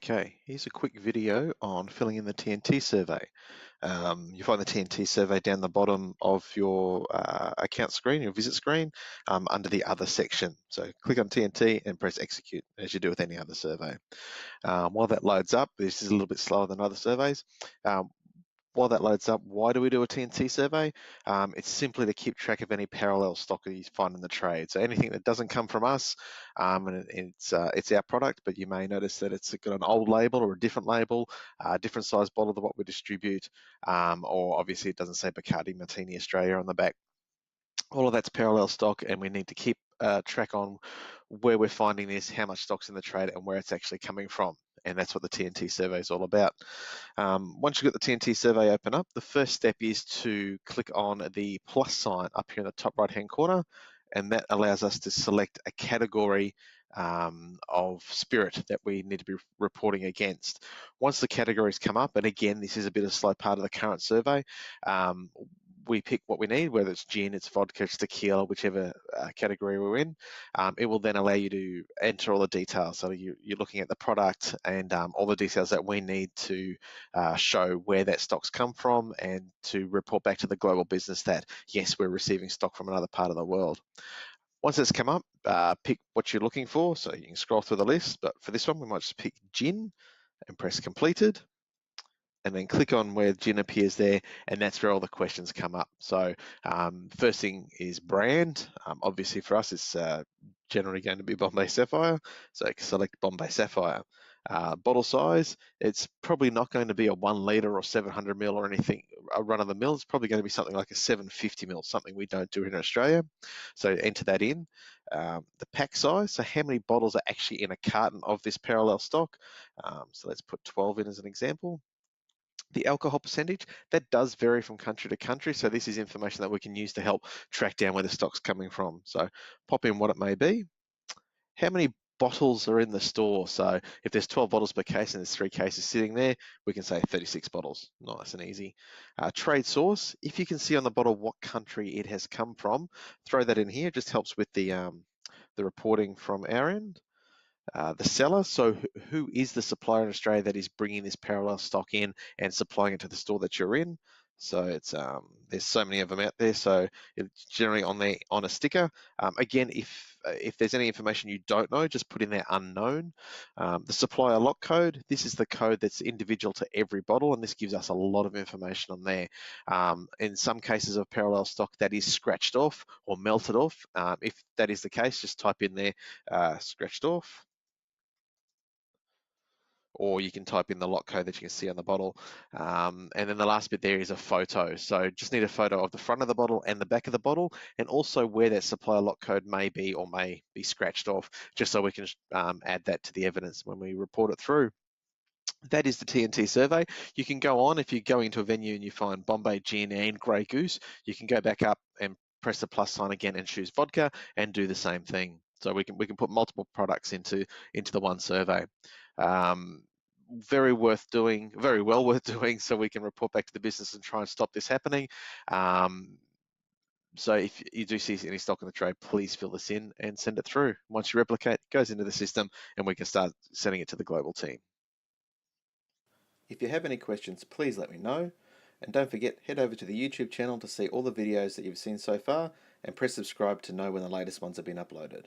Okay, here's a quick video on filling in the TNT survey. You find the TNT survey down the bottom of your account screen, your visit screen, under the other section. So click on TNT and press execute as you do with any other survey. While that loads up, this is a little bit slower than other surveys. While that loads up, why do we do a TNT survey? It's simply to keep track of any parallel stock that you find in the trade. So anything that doesn't come from us, and it's our product, but you may notice that it's got an old label or a different label, a different size bottle than what we distribute, or obviously it doesn't say Bacardi Martini Australia on the back. All of that's parallel stock, and we need to keep track on where we're finding this, how much stock's in the trade, and where it's actually coming from. And that's what the TNT survey is all about. Once you've got the TNT survey open up, the first step is to click on the plus sign up here in the top right hand corner, and that allows us to select a category of spirit that we need to be reporting against. Once the categories come up, and again, this is a bit of a slow part of the current survey, we pick what we need, whether it's gin, it's vodka, it's tequila, whichever category we're in. It will then allow you to enter all the details. So you're looking at the product and all the details that we need to show where that stock's come from and to report back to the global business that, yes, we're receiving stock from another part of the world. Once it's come up, pick what you're looking for. So you can scroll through the list, but for this one, we might just pick gin and press completed, and then click on where gin appears there, and that's where all the questions come up. So first thing is brand. Obviously for us, it's generally going to be Bombay Sapphire, so select Bombay Sapphire. Bottle size, it's probably not going to be a 1 litre or 700 ml or anything, a run of the mill. It's probably going to be something like a 750 ml, something we don't do in Australia. So enter that in. The pack size, so how many bottles are actually in a carton of this parallel stock. So let's put 12 in as an example. The alcohol percentage, that does vary from country to country, so this is information that we can use to help track down where the stock's coming from. So pop in what it may be. How many bottles are in the store? So if there's 12 bottles per case and there's 3 cases sitting there, we can say 36 bottles. Nice and easy. Trade source, if you can see on the bottle what country it has come from, throw that in here. It just helps with the reporting from our end. The seller, so who is the supplier in Australia that is bringing this parallel stock in and supplying it to the store that you're in? So it's there's so many of them out there, so it's generally on a sticker. Again, if there's any information you don't know, just put in there unknown. The supplier lock code, this is the code that's individual to every bottle, and this gives us a lot of information on there. In some cases of parallel stock, that is scratched off or melted off. If that is the case, just type in there scratched off, or you can type in the lot code that you can see on the bottle. And then the last bit there is a photo. So just need a photo of the front of the bottle and the back of the bottle, and also where that supplier lot code may be or may be scratched off, just so we can add that to the evidence when we report it through. That is the TNT survey. You can go on, if you're going into a venue and you find Bombay Gin and Grey Goose, you can go back up and press the plus sign again and choose vodka and do the same thing. So we can put multiple products into the one survey. Very well worth doing, so we can report back to the business and try and stop this happening. So if you do see any stock in the trade, please fill this in and send it through. Once you replicate, it goes into the system and we can start sending it to the global team. If you have any questions, please let me know. And don't forget, head over to the YouTube channel to see all the videos that you've seen so far, and press subscribe to know when the latest ones have been uploaded.